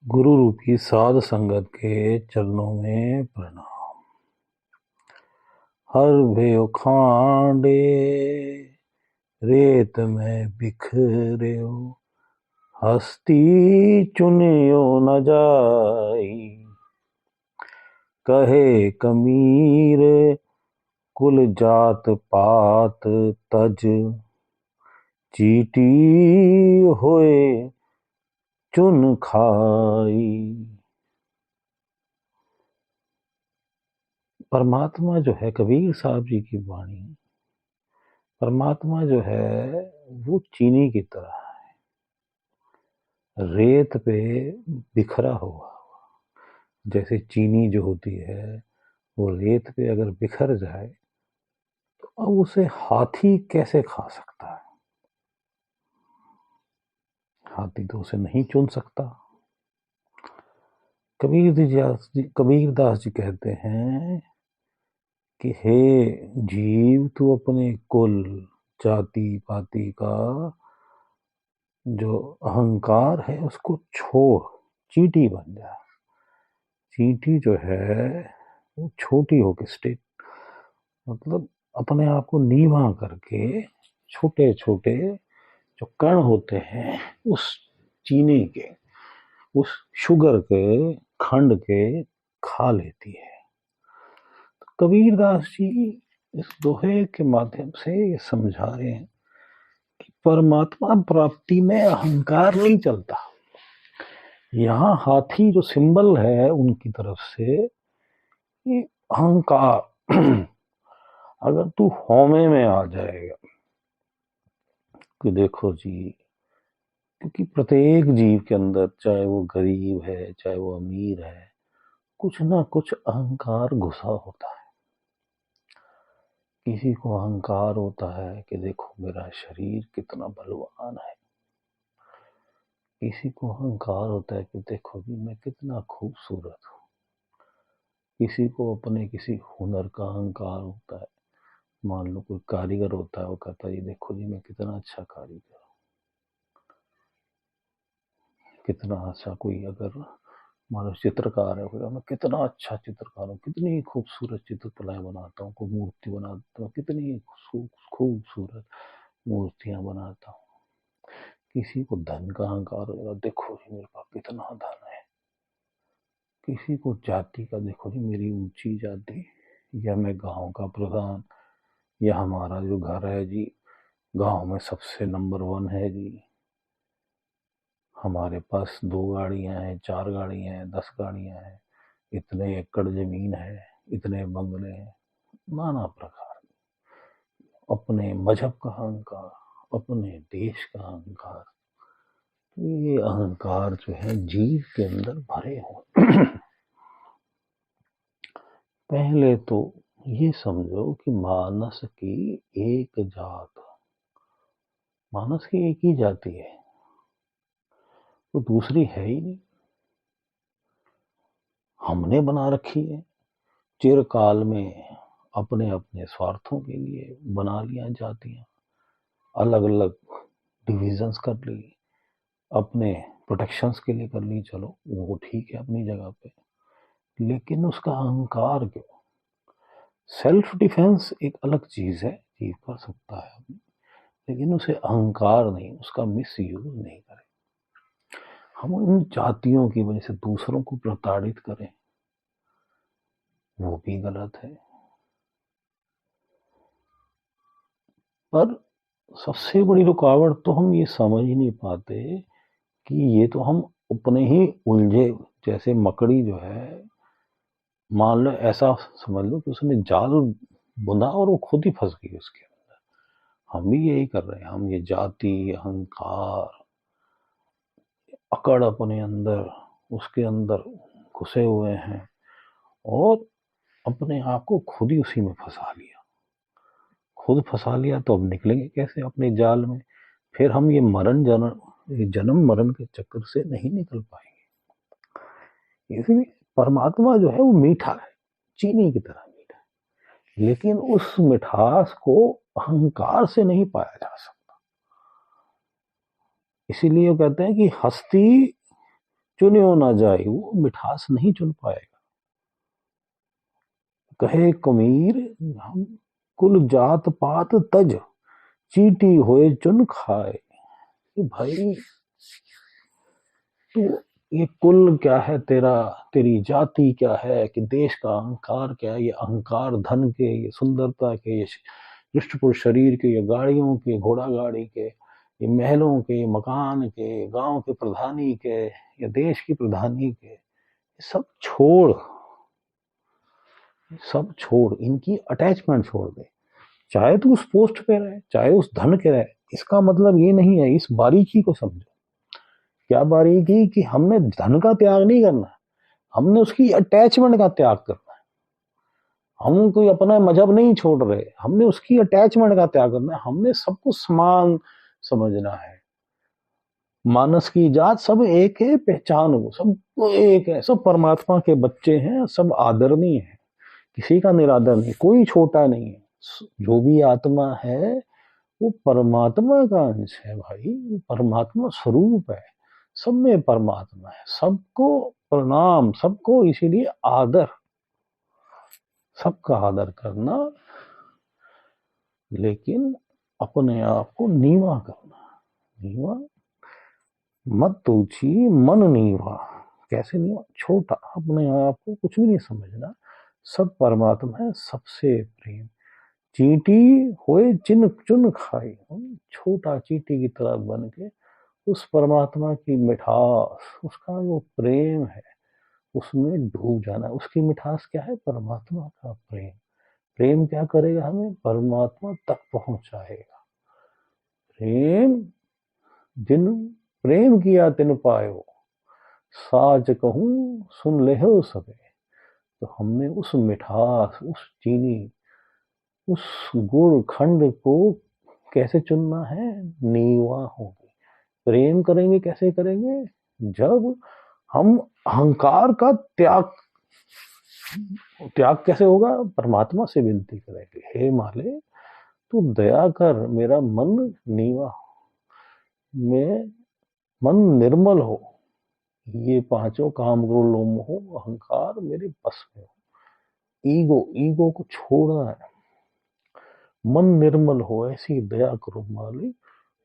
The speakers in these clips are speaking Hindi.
गुरु रूपी साध संगत के चरणों में प्रणाम। हर भेव खांडे रेत में बिखरेओ, हस्ती चुनियो न जाई। कहे कमीर कुल जात पात तज, चीटी होए चुन खाई। परमात्मा जो है, कबीर साहब जी की वाणी, परमात्मा जो है वो चीनी की तरह है, रेत पे बिखरा हुआ। जैसे चीनी जो होती है वो रेत पे अगर बिखर जाए तो अब उसे हाथी कैसे खा सकता है? हाथी तो उसे नहीं चुन सकता। कबीरदास जी कहते हैं कि हे जीव, तू अपने कुल जाति पाति का जो अहंकार है उसको छोड़, चींटी बन जा। चींटी जो है वो छोटी होकर स्टेट, मतलब अपने आप को नीवा करके छोटे छोटे जो कण होते हैं उस चीनी के, उस शुगर के खंड के खा लेती है। तो कबीरदास जी इस दोहे के माध्यम से ये समझा रहे हैं कि परमात्मा प्राप्ति में अहंकार नहीं चलता। यहाँ हाथी जो सिंबल है उनकी तरफ से ये अहंकार अगर तू होमे में आ जाएगा कि देखो जी, क्योंकि प्रत्येक जीव के अंदर, चाहे वो गरीब है चाहे वो अमीर है, कुछ ना कुछ अहंकार घुसा होता है। किसी को अहंकार होता है कि देखो मेरा शरीर कितना बलवान है, किसी को अहंकार होता है कि देखो जी मैं कितना खूबसूरत हूँ, किसी को अपने किसी हुनर का अहंकार होता है। मान लो कोई कारीगर होता है, वो कहता है ये देखो जी मैं कितना अच्छा कारीगर हूँ, कितना अच्छा। कोई अगर मान लो चित्रकार है, मैं कितना अच्छा चित्रकार हूँ, कितनी खूबसूरत चित्रकलाएं बनाता हूँ, कोई मूर्ति बनाता हूँ, कितनी खूबसूरत मूर्तियां बनाता हूँ। किसी को धन का अहंकार होगा, देखो जी मेरे पास कितना धन है। किसी को जाति का, देखो जी मेरी ऊंची जाति, या मैं गांव का प्रधान, या हमारा जो घर है जी गांव में सबसे नंबर 1 है जी, हमारे पास 2 गाड़ियां हैं, 4 गाड़ियां हैं, 10 गाड़ियां हैं, इतने एकड़ जमीन है, इतने बंगले हैं, नाना प्रकार। अपने मजहब का अहंकार, अपने देश का अहंकार, ये अहंकार जो है जीव के अंदर भरे हो। पहले तो ये समझो कि मानस की एक जात, मानस की एक ही जाति है, तो दूसरी है ही नहीं, हमने बना रखी है। चिरकाल में अपने अपने स्वार्थों के लिए बना लिया जातियां, अलग अलग डिविजन्स कर ली, अपने प्रोटेक्शंस के लिए कर ली, चलो वो ठीक है अपनी जगह पे, लेकिन उसका अहंकार क्यों? सेल्फ डिफेंस एक अलग चीज है, जीव कर सकता है, लेकिन उसे अहंकार नहीं, उसका मिस यूज नहीं करें। हम उन जातियों की वजह से दूसरों को प्रताड़ित करें, वो भी गलत है। पर सबसे बड़ी रुकावट तो हम ये समझ ही नहीं पाते कि ये तो हम अपने ही उलझे, जैसे मकड़ी जो है, मान लो ऐसा समझ लो कि उसने जाल बुना और वो खुद ही फंस गई उसके अंदर। हम भी यही कर रहे हैं, हम ये जाति अहंकार अकड़ अपने अंदर, उसके अंदर घुसे हुए हैं और अपने आप को खुद ही उसी में फंसा लिया। खुद फंसा लिया तो अब निकलेंगे कैसे अपने जाल में? फिर हम ये जन्म मरण के चक्कर से नहीं निकल पाएंगे। इसलिए परमात्मा जो है वो मीठा है, चीनी की तरह मीठा है, लेकिन उस मिठास को अहंकार से नहीं पाया जा सकता। इसीलिए वो कहते हैं कि हस्ती चुनियो ना जाए, वो मिठास नहीं चुन पाएगा। कहे कबीर हम कुल जात पात तज, चींटी होए चुन खाए। कि भाई तू, ये कुल क्या है तेरा, तेरी जाति क्या है, कि देश का अहंकार क्या है, ये अहंकार धन के, ये सुंदरता के, ये हृष्टपुर शरीर के, ये गाड़ियों के, घोड़ा गाड़ी के, ये महलों के, ये मकान के, गांव के प्रधानी के, या देश की प्रधानी के, सब छोड़, सब छोड़, इनकी अटैचमेंट छोड़ दे। चाहे तू उस पोस्ट पे रहे, चाहे उस धन के रहे, इसका मतलब ये नहीं है, इस बारीकी को समझो। क्या बारीकी, कि हमने धन का त्याग नहीं करना, हमने उसकी अटैचमेंट का त्याग करना है। हम कोई अपना मजहब नहीं छोड़ रहे, हमने उसकी अटैचमेंट का त्याग करना है। हमने सबको समान समझना है। मानस की जात सब एक है, पहचान वो सब एक है, सब परमात्मा के बच्चे हैं, सब आदरणीय है, किसी का निरादर नहीं, कोई छोटा नहीं है। जो भी आत्मा है वो परमात्मा का अंश है भाई, परमात्मा स्वरूप है, सब में परमात्मा है। सबको प्रणाम, सबको इसीलिए आदर, सबका आदर करना, लेकिन अपने आप को नीवा करना। नीवा मत ऊंची मन नीवा। कैसे नीवा, छोटा, अपने आप को कुछ भी नहीं समझना, सब परमात्मा है, सबसे प्रेम। चींटी होए चिन चुन खाई, छोटा चींटी की तरह बन के उस परमात्मा की मिठास, उसका जो प्रेम है उसमें डूब जाना। उसकी मिठास क्या है, परमात्मा का प्रेम। प्रेम क्या करेगा, हमें परमात्मा तक पहुंचाएगा। प्रेम जिन प्रेम किया तिन पायो, साच कहूं सुन ले हो सबे। तो हमने उस मिठास, उस चीनी, उस गुड़ खंड को कैसे चुनना है, नीवा होगी। प्रेम करेंगे, कैसे करेंगे, जब हम अहंकार का त्याग, त्याग कैसे होगा, परमात्मा से विनती करेंगे, हे माले तू दया कर, मेरा मन नीवा हो, मैं मन निर्मल हो, ये पांचों काम क्रोध लोभ मोह अहंकार मेरे बस में हो। ईगो, ईगो को छोड़ना है, मन निर्मल हो, ऐसी दया करो मालिक,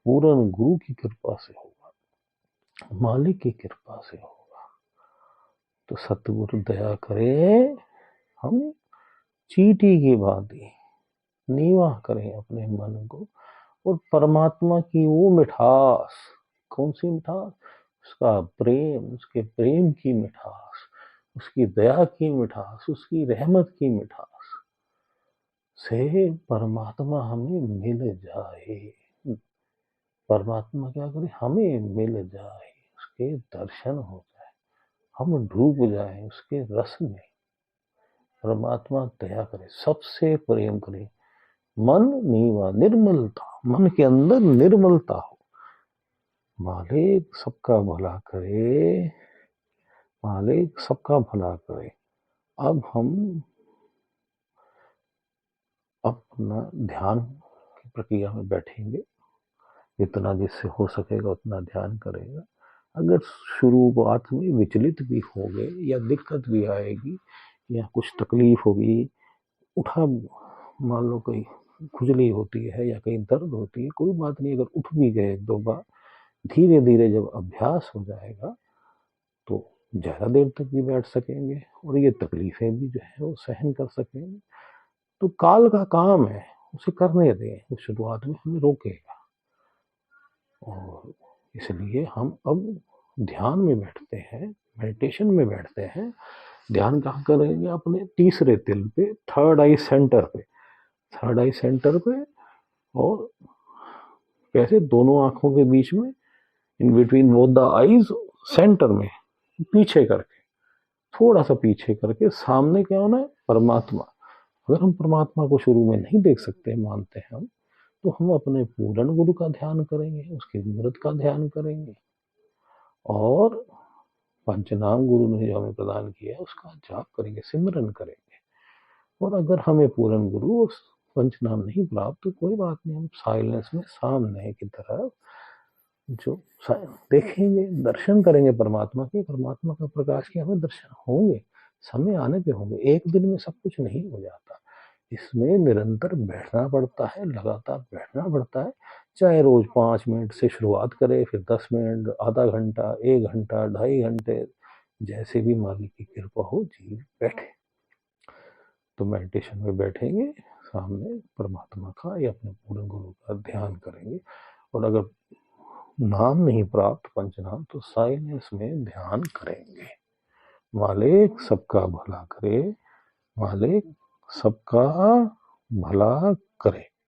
पूर्ण गुरु की कृपा से होगा, मालिक की कृपा से होगा। तो सतगुरु दया करे, हम चींटी की भांति नीवा करें अपने मन को, और परमात्मा की वो मिठास, कौन सी मिठास, उसका प्रेम, उसके प्रेम की मिठास, उसकी दया की मिठास, उसकी रहमत की मिठास से परमात्मा हमें मिल जाए। परमात्मा क्या करे, हमें मिल जाए, उसके दर्शन हो जाए, हम डूब जाए उसके रस में। परमात्मा दया करे, सबसे प्रेम करे, मन नीवा, निर्मलता, मन के अंदर निर्मलता हो। मालिक सबका भला करे, मालिक सबका भला करे। अब हम अपना ध्यान की प्रक्रिया में बैठेंगे, जितना जिससे हो सकेगा उतना ध्यान करेगा। अगर शुरुआत में विचलित भी हो गए, या दिक्कत भी आएगी, या कुछ तकलीफ होगी, उठा, मान लो कोई खुजली होती है या कहीं दर्द होती है, कोई बात नहीं, अगर उठ भी गए दो बार, धीरे धीरे जब अभ्यास हो जाएगा तो ज़्यादा देर तक भी बैठ सकेंगे, और ये तकलीफें भी जो है वो सहन कर सकेंगे। तो काल का काम है, उसे करने दें, वो शुरुआत में हमें रोकेगा। और इसलिए हम अब ध्यान में बैठते हैं, मेडिटेशन में बैठते हैं। ध्यान कहाँ करेंगे, अपने तीसरे तिल पे, थर्ड आई सेंटर पे, थर्ड आई सेंटर पे। और कैसे, दोनों आंखों के बीच में, in between both the eyes, centre में, पीछे करके, थोड़ा सा पीछे करके, सामने क्या होना है, परमात्मा। अगर हम परमात्मा को शुरू में नहीं देख सकते, मानते हैं हम, तो हम अपने पूर्ण गुरु का ध्यान करेंगे, उसके मूर्त का ध्यान करेंगे, और पंचनाम गुरु ने जो हमें प्रदान किया है उसका जाप करेंगे, सिमरन करेंगे। और अगर हमें पूर्ण गुरु उस पंचनाम नहीं प्राप्त, तो कोई बात नहीं, हम साइलेंस में सामने की तरफ जो देखेंगे, दर्शन करेंगे परमात्मा के, परमात्मा का प्रकाश के हमें दर्शन होंगे, समय आने पे होंगे। एक दिन में सब कुछ नहीं हो जाता, इसमें निरंतर बैठना पड़ता है, लगातार बैठना पड़ता है। चाहे रोज 5 मिनट से शुरुआत करे, फिर 10 मिनट, आधा घंटा, 1 घंटा, 2.5 घंटे, जैसे भी मालिक की कृपा हो जीव बैठे। तो मेडिटेशन में बैठेंगे, सामने परमात्मा का या अपने पूर्ण गुरु का ध्यान करेंगे। और अगर नाम नहीं प्राप्त पंचनाम तो साइलेंस में ध्यान करेंगे। मालिक सबका भला करे, मालिक सबका भला करे।